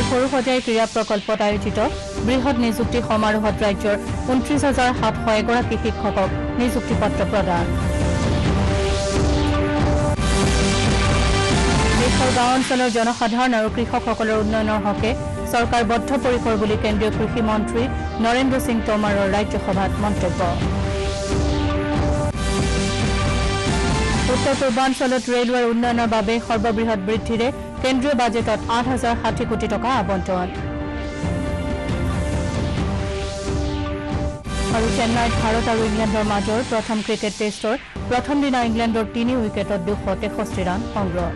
সৰুসজাই ক্ৰীড়া প্ৰকল্পত আয়োজিত বৃহৎ নিযুক্তি সমাৰোহত ৰাজ্যৰ ২৯,৭০১ গৰাকী শিক্ষকক নিযুক্তি পত্ৰ প্ৰদান। দেশৰ গাঁও অঞ্চলৰ জনসাধাৰণ আৰু কৃষকসকলৰ উন্নয়নৰ হকে চৰকাৰ বদ্ধপৰিকৰ বুলি কেন্দ্ৰীয় কৃষি মন্ত্ৰী নৰেন্দ্ৰ সিং টোমাৰৰ ৰাজ্যসভাত মন্তব্য। উত্তৰ পূৰ্বাঞ্চলত ৰেলৱেৰ উন্নয়নৰ বাবে সৰ্ববৃহৎ বৃদ্ধিৰে কেন্দ্ৰীয় বাজেটত ৮,০৬০ কোটি টকা আবণ্টন। আৰু চেন্নাইত ভাৰত আৰু ইংলেণ্ডৰ মাজৰ প্ৰথম ক্ৰিকেট টেষ্টৰ প্ৰথম দিনা ইংলেণ্ডৰ ৩ উইকেটত ২৬৩ ৰান সংগ্ৰহ।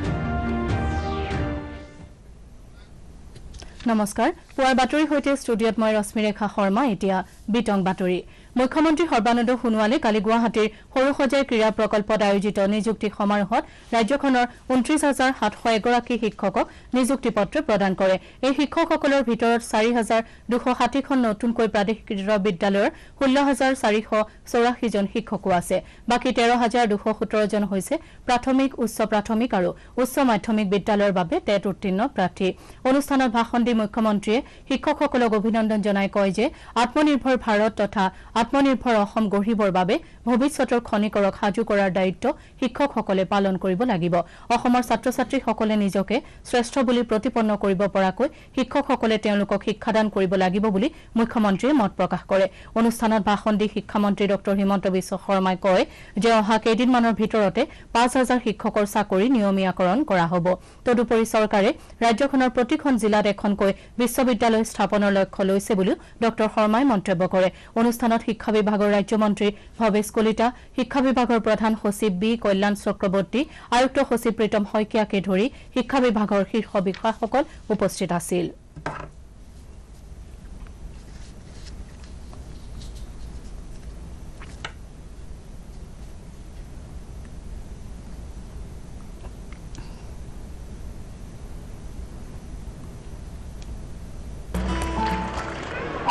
নমস্কাৰ, পুৱাৰ বাতৰিৰ সৈতে ষ্টুডিঅত মই ৰশ্মিৰেখা শৰ্মা। এতিয়া বিতং বাতৰি। মুখ্যমন্ত্ৰী সৰ্বানন্দ সোণোৱালে কালি গুৱাহাটীৰ সৰুসজাই ক্ৰীড়া প্ৰকল্পত আয়োজিত নিযুক্তি সমাৰোহত ৰাজ্যখনৰ ২৯,৭০১ গৰাকী শিক্ষকক নিযুক্তি পত্ৰ প্ৰদান কৰে। এই শিক্ষকসকলৰ ভিতৰত ৪,২৬০খন নতুনকৈ প্ৰাদেশিক বিদ্যালয়ৰ ১৬,৪৮৪ জন শিক্ষকো আছে। বাকী ১৩,২১৭ জন হৈছে প্ৰাথমিক, উচ্চ প্ৰাথমিক আৰু উচ্চ মাধ্যমিক বিদ্যালয়ৰ বাবে টেট উত্তীৰ্ণ প্ৰাৰ্থী। অনুষ্ঠানত ভাষণ দি মুখ্যমন্ত্ৰীয়ে শিক্ষকসকলক অভিনন্দন জনাই কয় যে আত্মনিৰ্ভৰ ভাৰত তথা আত্মনিৰ্ভৰ অসম গঢ়িবৰ বাবে ভৱিষ্যতৰ খনিকৰক সাজু কৰাৰ দায়িত্ব শিক্ষকসকলে পালন কৰিব লাগিব। অসমৰ ছাত্ৰ ছাত্ৰীসকলে নিজকে শ্ৰেষ্ঠ বুলি প্ৰতিপন্ন কৰিব পৰাকৈ শিক্ষকসকলে তেওঁলোকক শিক্ষাদান কৰিব লাগিব বুলি মুখ্যমন্ত্ৰীয়ে মত প্ৰকাশ কৰে। অনুষ্ঠানত ভাষণ দি শিক্ষামন্ত্ৰী ড হিমন্ত বিশ্ব শৰ্মাই কয় যে অহা কেইদিনমানৰ ভিতৰতে ৫,০০০ শিক্ষকৰ চাকৰি নিয়মীয়াকৰণ কৰা হ'ব। তদুপৰি চৰকাৰে ৰাজ্যখনৰ প্ৰতিখন জিলাত এখনকৈ বিশ্ববিদ্যালয় স্থাপনৰ লক্ষ্য লৈছে বুলিও ড শৰ্মাই মন্তব্য কৰে। অনুষ্ঠানত শিক্ষা বিভাগৰ ৰাজ্যমন্ত্ৰী ভৱেশ কলিতা, শিক্ষা বিভাগৰ প্ৰধান সচিব বি কল্যাণ চক্ৰৱৰ্তী, আয়ুক্ত সচিব প্ৰীতম শইকীয়াকে ধৰি শিক্ষা বিভাগৰ শীৰ্ষ বিষয়াসকল উপস্থিত আছিল।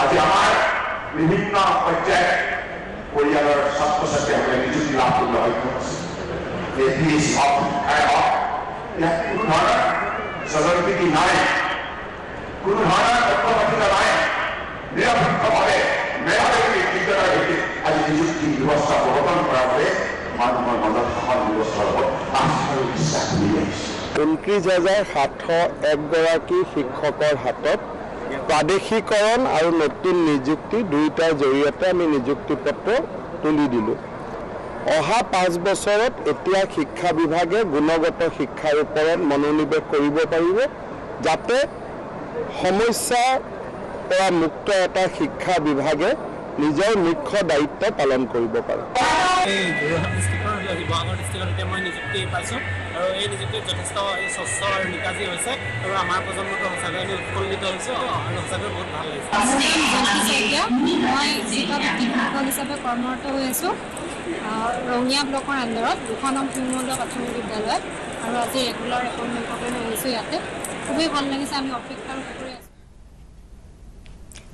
আজি আমাৰ বিভিন্ন পৰ্যায়ত পৰিয়ালৰ ছাত্ৰ ছাত্ৰীসকলে নিযুক্তি লাভ কৰিবলৈ সক্ষম হৈছে। এপিএছচি হওক, শিক্ষাই হওক, ইয়াত কোনো ধৰণৰ স্বজনপ্ৰীতি নাই, কোনো ধৰণৰ পক্ষপাতিতা নাই। নিৰপেক্ষভাৱে মেধাৱী বিদ্যালয়ৰ ভিত্তিত আজি নিযুক্তি ব্যৱস্থা প্ৰৱৰ্তন কৰাৰ বাবে মানুহৰ মাজত শাসন ব্যৱস্থাৰ লগত আস্থা আৰু বিশ্বাস মিলি আহিছে। ২৯,৭০১ গৰাকী শিক্ষকৰ হাতত প্ৰাদেশিকৰণ আৰু নতুন নিযুক্তি দুয়োটাৰ জৰিয়তে আমি নিযুক্তি পত্ৰ তুলি দিলোঁ। অহা ৫ বছৰত এতিয়া শিক্ষা বিভাগে গুণগত শিক্ষাৰ ওপৰত মনোনিৱেশ কৰিব পাৰিব, যাতে সমস্যাৰ পৰা মুক্ত এটা শিক্ষা বিভাগে নিজৰ মুখ্য দায়িত্ব পালন কৰিব পাৰে। শিৱসাগৰ ডিষ্ট্ৰিক্টত এতিয়া মই নিযুক্তি পাইছোঁ আৰু এই নিযুক্তিত যথেষ্ট স্বচ্ছ আৰু নিকাজী হৈছে আৰু আমাৰ প্ৰজন্মটো সঁচাকৈ আমি উৎফুল্লিত হৈছোঁ আৰু সঁচাকৈ বহুত ভাল লাগিছে। মই শিক্ষক হিচাপে কৰ্মৰত হৈ আছোঁ ৰঙিয়া ব্লকৰ আণ্ডাৰত ২ নং শিমলুৱা প্ৰাথমিক বিদ্যালয়ত আৰু আজি ৰেগুলাৰ এপইণ্টমেণ্টৰ কাৰণে আহিছোঁ ইয়াতে। খুবেই ভাল লাগিছে, আমি অপেক্ষা কৰি আছোঁ।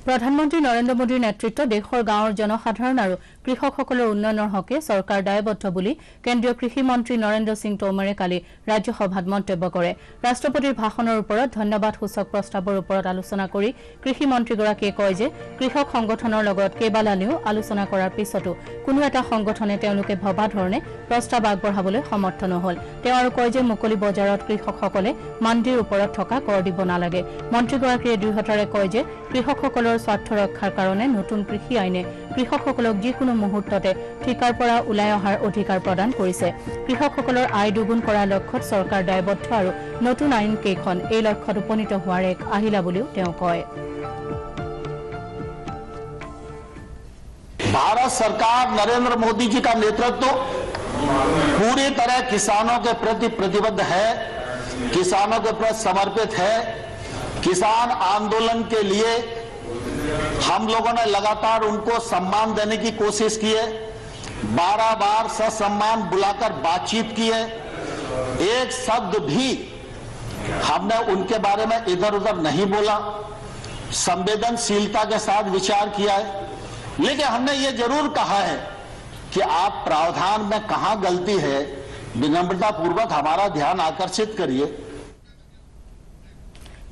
প্ৰধানমন্ত্ৰী নৰেন্দ্ৰ মোদীৰ নেতৃত্বত দেশৰ গাঁৱৰ জনসাধাৰণ আৰু কৃষকসকলৰ উন্নয়নৰ হকে চৰকাৰ দায়বদ্ধ বুলি কেন্দ্ৰীয় কৃষি মন্ত্ৰী নৰেন্দ্ৰ সিং টোমৰে কালি ৰাজ্যসভাত মন্তব্য কৰে। ৰাষ্ট্ৰপতিৰ ভাষণৰ ওপৰত ধন্যবাদসূচক প্ৰস্তাৱৰ ওপৰত আলোচনা কৰি কৃষি মন্ত্ৰীগৰাকীয়ে কয় যে কৃষক সংগঠনৰ লগত কেইবালানিও আলোচনা কৰাৰ পিছতো কোনো এটা সংগঠনে তেওঁলোকে ভবা ধৰণে প্ৰস্তাৱ আগবঢ়াবলৈ সমৰ্থ নহল। তেওঁ আৰু কয় যে মুকলি বজাৰত কৃষকসকলে মাণ্ডিৰ ওপৰত থকা কৰ দিব নালাগে। মন্ত্ৰীগৰাকীয়ে দৃঢ়তাৰে কয় যে কৃষকসকলৰ স্বাৰ্থ ৰক্ষাৰ কাৰণে নতুন কৃষি আইনে কৃষকসকলক যিকোনো মুহূৰ্ততে ঠিকাৰ পৰা ওলাই অহাৰ অধিকাৰ প্ৰদান কৰিছে। কৃষকসকলৰ আয় দুগুণ কৰাৰ লক্ষ্যত চৰকাৰ দায়বদ্ধ আৰু নতুন আইন কেইখন এই লক্ষ্যত উপনীত হোৱাৰ এক আহিলা বুলিও তেওঁ কয়। भारत सरकार नरेंद्र मोदी जी का नेतृत्व पूरी तरह किसानों के प्रति प्रतिबद्ध है, किसानों के प्रति समर्पित है। किसान आंदोलन के लिए हम लोगों ने लगातार उनको सम्मान देने की कोशिश की है, 12 बार ससम्मान बुलाकर बातचीत की है। एक शब्द भी हमने उनके बारे में इधर उधर नहीं बोला। संवेदनशीलता के साथ विचार किया है, लेकिन हमने ये जरूर कहा है कि आप प्रावधान में कहां गलती है विनम्रता पूर्वक हमारा ध्यान आकर्षित करिए।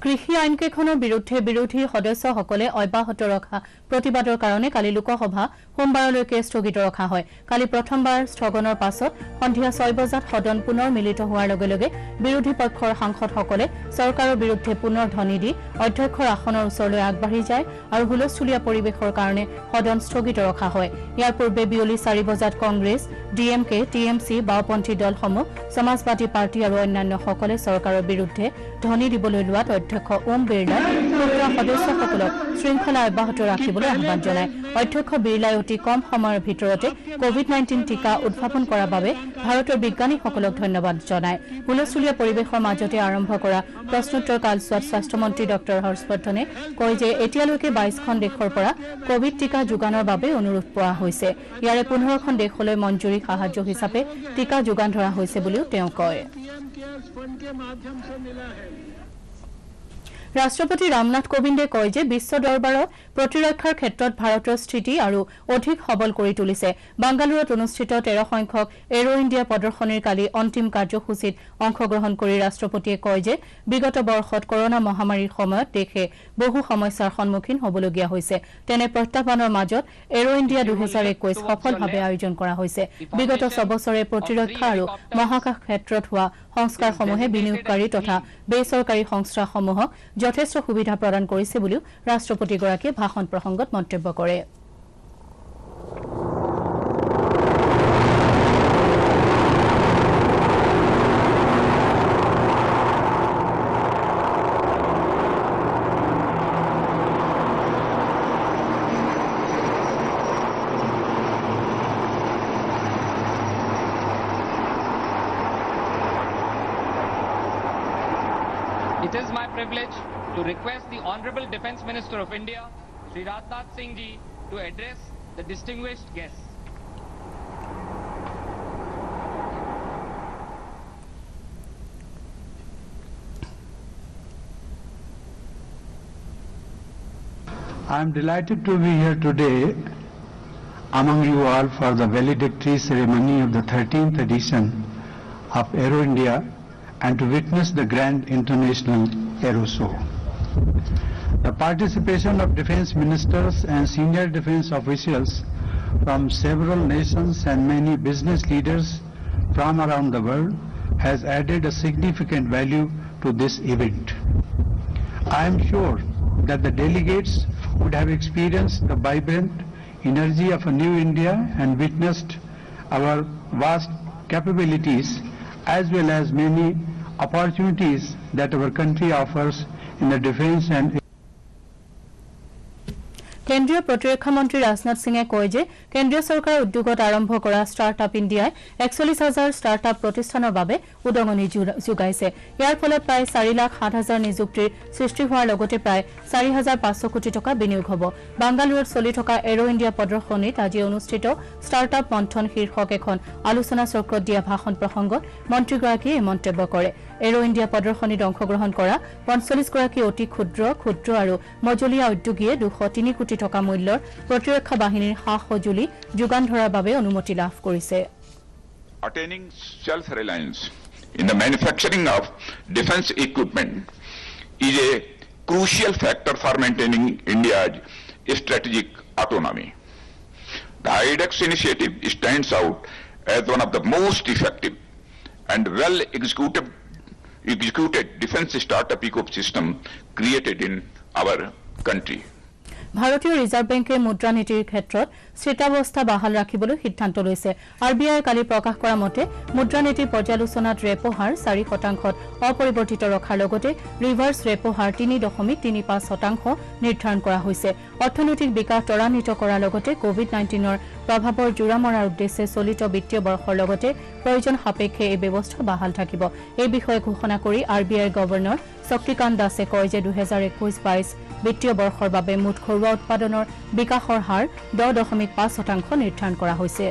কৃষি আইনকেইখনৰ বিৰুদ্ধে বিৰোধী সদস্যসকলে অব্যাহত ৰখা প্ৰতিবাদৰ কাৰণে কালি লোকসভা সোমবাৰলৈকে স্থগিত ৰখা হয়। কালি প্ৰথমবাৰ স্থগনৰ পাছত সন্ধিয়া 6 বজাত সদন পুনৰ মিলিত হোৱাৰ লগে লগে বিৰোধী পক্ষৰ সাংসদসকলে চৰকাৰৰ বিৰুদ্ধে পুনৰ ধ্বনি দি অধ্যক্ষৰ আসনৰ ওচৰলৈ আগবাঢ়ি যায় আৰু হুলস্থুলীয়া পৰিৱেশৰ কাৰণে সদন স্থগিত ৰখা হয়। ইয়াৰ পূৰ্বে বিয়লি 4 বজাত কংগ্ৰেছ, ডিএমকে, টিএমচি, বাওপন্থী দলসমূহ, সমাজবাদী পাৰ্টি আৰু অন্যান্যসকলে চৰকাৰৰ বিৰুদ্ধে ধ্বনি দিবলৈ লোৱাত অধ্যক্ষ ওম বিৰলাই সদস্যসকলক শৃংখলা অব্যাহত ৰাখিবলৈ আহ্বান জনায়। অধ্যক্ষ বিৰলাই অতি কম সময়ৰ ভিতৰতে কোভিড-19 টীকা উদ্ভাৱন কৰাৰ বাবে ভাৰতৰ বিজ্ঞানীসকলক ধন্যবাদ জনায়। হুলস্থুলীয়া পৰিৱেশৰ মাজতে আৰম্ভ কৰা প্ৰশ্নোত্তৰ কালছোৱাত স্বাস্থ্যমন্ত্ৰী ডক্টৰ হৰ্ষবৰ্ধনে কয় যে এতিয়ালৈকে 22খন দেশৰ পৰা কোভিড টীকা যোগানৰ বাবে অনুৰোধ পোৱা হৈছে। ইয়াৰে 15খন দেশলৈ মঞ্জুৰী সাহায্য হিচাপে টীকা যোগান ধৰা হৈছে বুলিও তেওঁ কয়। ৰাষ্ট্ৰপতি ৰামনাথ কোবিন্দে কয় যে বিশ্ব দৰবাৰত প্ৰতিৰক্ষাৰ ক্ষেত্ৰত ভাৰতৰ স্থিতি আৰু অধিক সবল কৰি তুলিছে। বাংগালুৰুত অনুষ্ঠিত 13 সংখ্যক এৰো ইণ্ডিয়া প্ৰদৰ্শনীৰ কালি অন্তিম কাৰ্যসূচীত অংশগ্ৰহণ কৰি ৰাষ্ট্ৰপতিয়ে কয় যে বিগত বৰ্ষত কৰোনা মহামাৰীৰ সময়ত দেশে বহু সমস্যাৰ সন্মুখীন হ'বলগীয়া হৈছে। তেনে প্ৰত্যাহ্বানৰ মাজত এৰো ইণ্ডিয়া 2021 সফলভাৱে আয়োজন কৰা হৈছে। বিগত 6 বছৰে প্ৰতিৰক্ষা আৰু মহাকাশ ক্ষেত্ৰত হোৱা সংস্কাৰসমূহে বিনিয়োগকাৰী তথা বেচৰকাৰী সংস্থাসমূহক যথেষ্ট সুবিধা প্ৰদান কৰিছে বুলিও ৰাষ্ট্ৰপতিগৰাকীয়ে ভাষণ প্ৰসংগত মন্তব্য কৰে। It is my privilege to request the Honorable Defence Minister of India, Sri Rajnath Singh Ji, to address the distinguished guests. I am delighted to be here today among you all for the valedictory ceremony of the 13th edition of Aero India and to witness the Grand International Aero Show. The participation of defense ministers and senior defense officials from several nations and many business leaders from around the world has added a significant value to this event. I am sure that the delegates would have experienced the vibrant energy of a new India and witnessed our vast capabilities as well as many opportunities that our country offers in the defense and কেন্দ্ৰীয় প্ৰতিৰক্ষা মন্ত্ৰী ৰাজনাথ সিঙে কয় যে কেন্দ্ৰীয় চৰকাৰৰ উদ্যোগত আৰম্ভ কৰা ষ্টাৰ্টআপ ইণ্ডিয়াই ৪১,০০০ ষ্টাৰ্টআপ প্ৰতিষ্ঠানৰ বাবে উদগনি যোগাইছে। ইয়াৰ ফলত প্ৰায় ৪,৭০,০০০ নিযুক্তিৰ সৃষ্টি হোৱাৰ লগতে প্ৰায় ৪,৫০০ কোটি টকা বিনিয়োগ হ'ব। বাংগালুৰুত চলি থকা এৰো ইণ্ডিয়া প্ৰদৰ্শনীত আজি অনুষ্ঠিত ষ্টাৰ্টআপ মন্থন শীৰ্ষক এখন আলোচনা চক্ৰত দিয়া ভাষণ প্ৰসংগত মন্ত্ৰীগৰাকীয়ে এই মন্তব্য কৰে। এৰো ইণ্ডিয়া প্ৰদৰ্শনীত অংশগ্ৰহণ কৰা ৪৫গৰাকী অতি ক্ষুদ্ৰ আৰু মজলীয়া উদ্যোগীয়ে ২০৩ কোটি টকা মূল্যৰ প্ৰতিৰক্ষা বাহিনীৰ সা-সঁজুলি যোগান ধৰাৰ বাবে অনুমতি লাভ কৰিছে। Attaining self-reliance in the manufacturing of defense equipment is a crucial factor for maintaining India's strategic autonomy. The IDEX initiative stands out as one of the most effective and well-executed defense startup ecosystem created in our country. ভাৰতীয় reserve বেংকে মুদ্ৰানীতিৰ ক্ষেত্ৰত স্থিতাৱস্থা বাহাল ৰাখিবলৈ সিদ্ধান্ত লৈছে। RBI কালি প্ৰকাশ কৰা মতে মুদ্ৰানীতিৰ পৰ্যালোচনাত ৰেপো হাৰ 4% অপৰিৱৰ্তিত ৰখাৰ লগতে ৰিভাৰ্ছ ৰেপো হাৰ 3.35% নিৰ্ধাৰণ কৰা হৈছে। অৰ্থনৈতিক বিকাশ ত্বৰান্বিত কৰাৰ লগতে কোভিড-19ৰ প্ৰভাৱৰ জোৰা মৰাৰ উদ্দেশ্যে চলিত বিত্তীয় বৰ্ষৰ লগতে প্ৰয়োজন সাপেক্ষে এই ব্যৱস্থা বাহাল থাকিব। এই বিষয়ে ঘোষণা কৰি আৰবিআইৰ গভৰ্ণৰ শক্তিকান্ত দাসে কয় যে 2021-22 বিত্তীয় বৰ্ষৰ বাবে মুঠ ঘৰুৱা উৎপাদনৰ বিকাশৰ হাৰ 10.5% নিৰ্ধাৰণ কৰা হৈছে।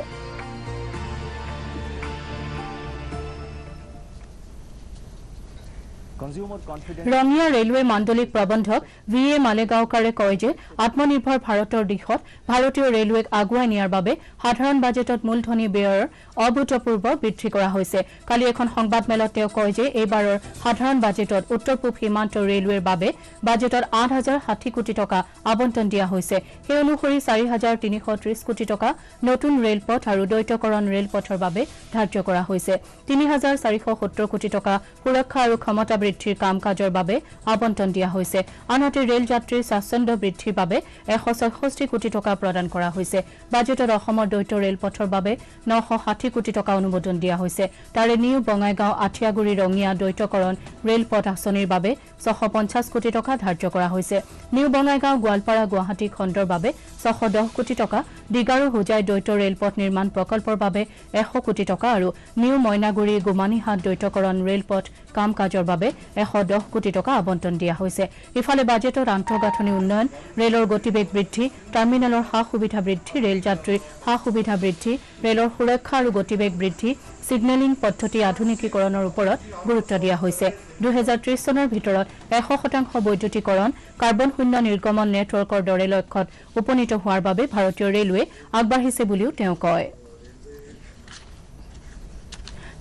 ৰঙিয়া ৰেলৱে মাণ্ডলিক প্ৰবন্ধক VA মালেগাঁওকাৰে কয় যে আত্মনিৰ্ভৰ ভাৰতৰ দিশত ভাৰতীয় ৰেলৱেক আগুৱাই নিয়াৰ বাবে সাধাৰণ বাজেটত মূলধনী ব্যয়ৰ অভূতপূৰ্ব বৃদ্ধি কৰা হৈছে। কালি এখন সংবাদমেলত তেওঁ কয় যে এইবাৰৰ সাধাৰণ বাজেটত উত্তৰ পূব সীমান্ত ৰেলৱেৰ বাবে বাজেটত 8,060 কোটি টকা আবণ্টন দিয়া হৈছে। সেই অনুসৰি 4,330 কোটি টকা নতুন ৰেলপথ আৰু দ্বৈতকৰণ ৰেলপথৰ বাবে ধাৰ্য কৰা হৈছে। 3,470 কোটি টকা সুৰক্ষা আৰু ক্ষমতা বৃদ্ধিৰ কাম কাজৰ বাবে আবণ্টন দিয়া হৈছে। আনহাতে ৰেল যাত্ৰীৰ স্বাচ্ছন্দ্য বৃদ্ধিৰ বাবে 166 কোটি টকা প্ৰদান কৰা হৈছে। বাজেটত অসমৰ দ্বৈত ৰেলপথৰ বাবে 960 কোটি টকা অনুমোদন দিয়া হৈছে। তাৰে নিউ বঙাইগাঁও আঠিয়াগুৰি ৰঙিয়া দ্বৈতকৰণ ৰেলপথ আঁচনিৰ বাবে 650 কোটি টকা ধাৰ্য কৰা হৈছে। নিউ বঙাইগাঁও গোৱালপাৰা গুৱাহাটী খণ্ডৰ বাবে 610 কোটি টকা, ডিগাৰু হোজাই দ্বৈত ৰেলপথ নিৰ্মাণ প্ৰকল্পৰ বাবে 100 কোটি টকা আৰু নিউ মইনাগুৰি গুমানীহাট দ্বৈতকৰণ ৰেলপথ কাম কাজৰ বাবে 110 কোটি টকা আবণ্টন দিয়া হৈছে। ইফালে বাজেটত আন্তঃগাঁথনি উন্নয়ন, ৰেলৰ গতিবেগ বৃদ্ধি, টাৰ্মিনেলৰ সা সুবিধা বৃদ্ধি, ৰেল যাত্ৰীৰ সা সুবিধা বৃদ্ধি, ৰেলৰ সুৰক্ষা আৰু গতিবেগ বৃদ্ধি, ছিগনেলিং পদ্ধতি আধুনিকীকৰণৰ ওপৰত গুৰুত্ব দিয়া হৈছে। 2030 চনৰ ভিতৰত 100% বৈদ্যুতিকৰণ, কাৰ্বন শূন্য নিৰ্গমন নেটৱৰ্কৰ দৰে লক্ষ্যত উপনীত হোৱাৰ বাবে ভাৰতীয় ৰেলৱে আগবাঢ়িছে বুলিও তেওঁ কয়।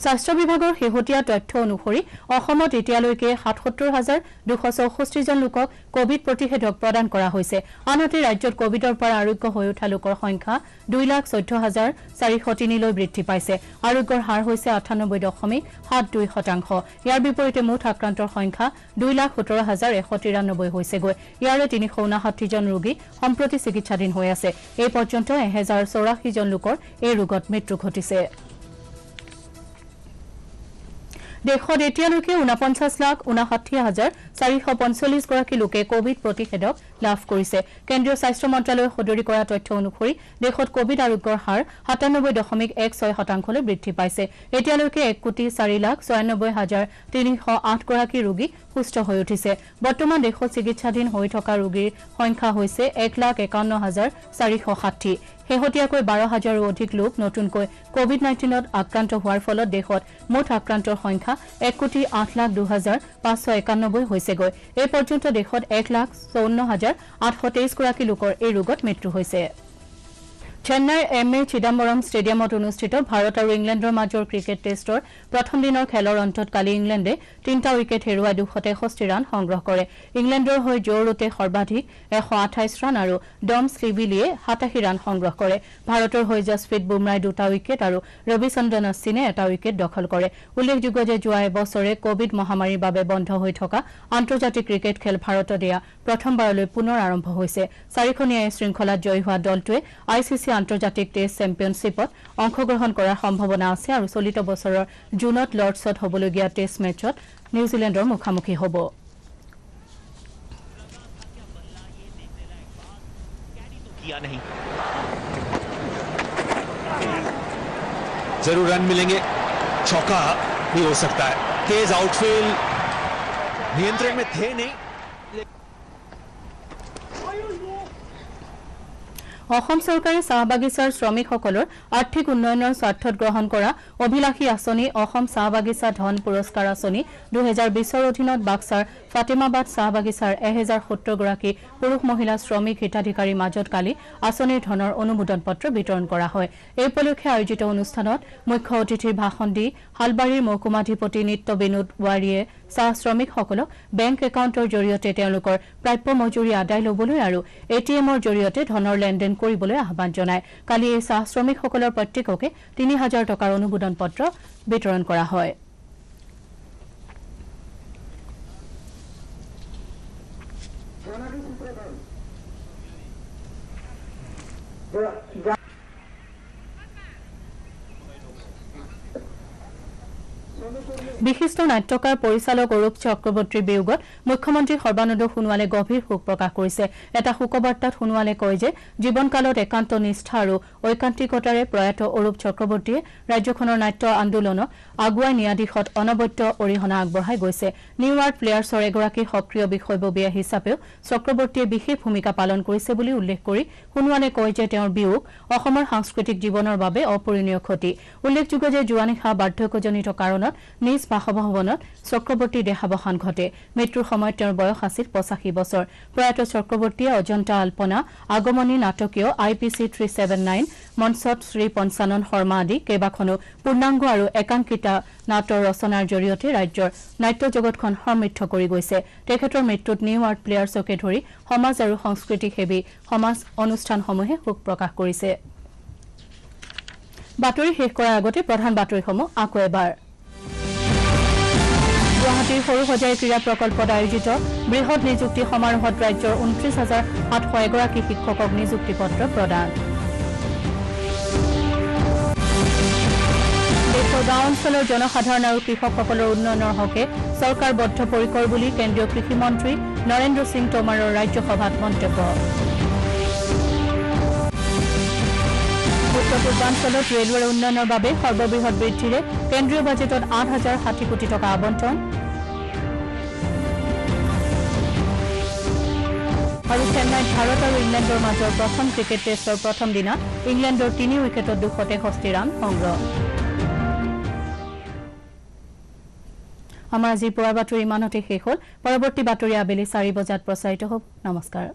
স্বাস্থ্য বিভাগৰ শেহতীয়া তথ্য অনুসৰি অসমত এতিয়ালৈকে 77,264 জন লোকক কোভিড প্ৰতিষেধক প্ৰদান কৰা হৈছে। আনহাতে ৰাজ্যত কোভিডৰ পৰা আৰোগ্য হৈ উঠা লোকৰ সংখ্যা 2,14,403 লৈ বৃদ্ধি পাইছে। আৰোগ্যৰ হাৰ হৈছে 98.72%। ইয়াৰ বিপৰীতে মুঠ আক্ৰান্তৰ সংখ্যা 2,17,193 হৈছেগৈ। ইয়াৰে 359 জন ৰোগী সম্প্ৰতি চিকিৎসাধীন হৈ আছে। এই পৰ্যন্ত 1,084 জন লোকৰ এই ৰোগত মৃত্যু ঘটিছে। দেশত এতিয়ালৈকে 49,59,445 গৰাকী লোকে কোভিড প্ৰতিষেধক লাভ কৰিছে। কেন্দ্ৰীয় স্বাস্থ্য মন্ত্ৰালয়ে সদৰি কৰা তথ্য অনুসৰি দেশত কোভিড আৰোগ্যৰ হাৰ 97.16% বৃদ্ধি পাইছে। এতিয়ালৈকে 1,04,96,308 গৰাকী ৰোগী সুস্থ হৈ উঠিছে। বৰ্তমান দেশত চিকিৎসাধীন হৈ থকা ৰোগীৰ সংখ্যা হৈছে 1,51,460। শেহতীয়াকৈ 12,000ৰো অধিক লোক নতুনকৈ কোভিড-19ত আক্ৰান্ত হোৱাৰ ফলত দেশত মুঠ আক্ৰান্তৰ সংখ্যা 1,08,02,591 হৈছেগৈ। এই পৰ্যন্ত দেশত 1,54,823 গৰাকী লোকৰ এই ৰোগত মৃত্যু হৈছে। চেন্নাইৰ MA চিদাম্বৰম ষ্টেডিয়ামত অনুষ্ঠিত ভাৰত আৰু ইংলেণ্ডৰ মাজৰ ক্ৰিকেট টেষ্টৰ প্ৰথম দিনৰ খেলৰ অন্তত কালি ইংলেণ্ডে 3টা উইকেট হেৰুৱাই 263 ৰান সংগ্ৰহ কৰে। ইংলেণ্ডৰ হৈ জো ৰুটে সৰ্বাধিক 128 ৰান আৰু ডম স্লিভিলিয়ে 87 ৰান সংগ্ৰহ কৰে। ভাৰতৰ হৈ জছপ্ৰীত বুমৰাই 2টা উইকেট আৰু ৰবিচন্দ্ৰন অশ্বিনে 1টা উইকেট দখল কৰে। উল্লেখযোগ্য যে যোৱা এবছৰে কোভিড মহামাৰীৰ বাবে বন্ধ হৈ থকা আন্তৰ্জাতিক ক্ৰিকেট খেল ভাৰতত এয়া প্ৰথমবাৰলৈ পুনৰ আৰম্ভ হৈছে। 4খনীয়া এই শৃংখলাত জয়ী হোৱা দলটোৱে ICC আন্তৰ্জাতিক টেষ্ট চেম্পিয়নশ্বিপত অংশগ্ৰহণ কৰাৰ সম্ভাৱনা আছে আৰু চলিত বছৰৰ জুনত লৰ্ডছত হ'বলগীয়া টেষ্ট মেচত নিউজিলেণ্ডৰ মুখামুখি হ'ব। जरूर रन मिलेंगे, चौका भी हो सकता है। तेज आउटफील्ड नियंत्रण में थे नहीं। অসম চৰকাৰে চাহ বাগিচাৰ শ্ৰমিকসকলৰ আৰ্থিক উন্নয়নৰ স্বাৰ্থত গ্ৰহণ কৰা অভিলাষী আঁচনি অসম চাহ বাগিচা ধন পুৰস্কাৰ আঁচনি 2020ৰ অধীনত বাক্সাৰ ফাতেমাবাদ চাহ বাগিচাৰ 1,070 গৰাকী পুৰুষ মহিলা শ্ৰমিক হিতাধিকাৰীৰ মাজত কালি আঁচনিৰ ধনৰ অনুমোদন পত্ৰ বিতৰণ কৰা হয়। এই উপলক্ষে আয়োজিত অনুষ্ঠানত মুখ্য অতিথিৰ ভাষণ দি হালবাৰীৰ মহকুমাধিপতি নিত্য বিনোদ ৱাৰীয়ে চাহ শ্ৰমিকসকলক বেংক একাউণ্টৰ জৰিয়তে তেওঁলোকৰ প্ৰাপ্য মজুৰি আদায় ল'বলৈ আৰু ATMৰ জৰিয়তে ধনৰ লেনদেন কৰিবলৈ আহ্বান জনায়। কালি এই চাহ শ্ৰমিকসকলৰ প্ৰত্যেককে 3,000 টকাৰ অনুমোদন পত্ৰ বিতৰণ কৰা হয়। বিশিষ্ট নাট্যকাৰ পৰিচালক অৰূপ চক্ৰৱৰ্তীৰ বিয়োগত মুখ্যমন্ত্ৰী সৰ্বানন্দ সোণোৱালে গভীৰ শোক প্ৰকাশ কৰিছে। এটা শোকবাৰ্তাত সোণোৱালে কয় যে জীৱনকালত একান্ত নিষ্ঠা আৰু ঐকান্তিকতাৰে প্ৰয়াত অৰূপ চক্ৰৱৰ্তীয়ে ৰাজ্যখনৰ নাট্য আন্দোলনক আগুৱাই নিয়া দিশত অনবদ্য অৰিহণা আগবঢ়াই গৈছে। নিউ আৰ্ট প্লেয়াৰ্ছৰ এগৰাকী সক্ৰিয় বিষয়ববীয়া হিচাপেও চক্ৰৱৰ্তীয়ে বিশেষ ভূমিকা পালন কৰিছে বুলি উল্লেখ কৰি সোণোৱালে কয় যে তেওঁৰ বিয়োগ অসমৰ সাংস্কৃতিক জীৱনৰ বাবে অপূৰণীয় ক্ষতি। উল্লেখযোগ্য যে যোৱা নিশা বাৰ্ধক্যজনিত কাৰণত নিজ বাসভৱনত চক্ৰৱৰ্তী দেহাৱসান ঘটে মৃত্যুৰ সময়ত তেওঁৰ বয়স আছিল 85 বছৰ প্ৰয়াত চক্ৰৱৰ্তীয়ে অজন্তা আলপনা আগমনী নাটকীয় IPC 379 মঞ্চত শ্ৰী পঞ্চানন শৰ্মা আদি কেইবাখনো পূৰ্ণাংগ আৰু একাংকিতা নাটৰ ৰচনাৰ জৰিয়তে ৰাজ্যৰ নাট্য জগতখন সমৃদ্ধ কৰি গৈছে তেখেতৰ মৃত্যুত নিউ আৰ্ট প্লেয়াৰ্ছকে ধৰি সমাজ আৰু সংস্কৃতি সেৱী সমাজ অনুষ্ঠানসমূহে শোক প্ৰকাশ কৰিছে বাতৰি শেষ কৰাৰ আগতে প্ৰধান বাতৰিসমূহ আকৌ এবাৰ গুৱাহাটীৰ সৰুসজাই ক্ৰীড়া প্ৰকল্পত আয়োজিত বৃহৎ নিযুক্তি সমাৰোহত ৰাজ্যৰ 29,701 শিক্ষকক নিযুক্তি পত্ৰ প্ৰদান দেশৰ গাঁও অঞ্চলৰ জনসাধাৰণ আৰু কৃষকসকলৰ উন্নয়নৰ হকে চৰকাৰ বদ্ধপৰিকৰ বুলি কেন্দ্ৰীয় কৃষি মন্ত্ৰী নৰেন্দ্ৰ সিং টোমাৰৰ ৰাজ্যসভাত মন্তব্য উত্তৰ পূৰ্বাঞ্চলত ৰেলৱেৰ উন্নয়নৰ বাবে সৰ্ববৃহৎ বৃদ্ধিৰে কেন্দ্ৰীয় বাজেটত 8,060 কোটি টকা আবণ্টন আৰু চেন্নাইত ভাৰত আৰু ইংলেণ্ডৰ মাজৰ প্ৰথম ক্ৰিকেট টেষ্টৰ প্ৰথম দিনা ইংলেণ্ডৰ 3 উইকেটত 263 ৰান সংগ্ৰহ আমাৰ আজিৰ পুৱাৰ বাতৰি ইমানতে শেষ হ'ল পৰৱৰ্তী বাতৰি আবেলি 4 বজাত প্ৰচাৰিত হ'ব নমস্কাৰ